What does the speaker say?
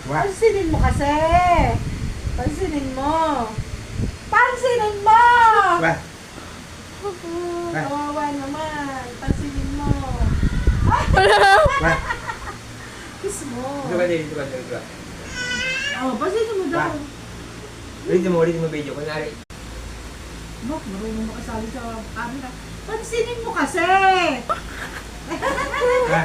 Wah. Pansinin mo kasi. Pansinin mo. Pansinin mo! Ba? Kawawa naman. Pansinin mo. Ba? Kiss mo. Dito ka, dito ka, dito ka. Oh, pansinin mo daw. Ulitin mo video. Kunwari. Bak, marunong makasali sa camera. Pansinin mo kasi! Ba? Ba?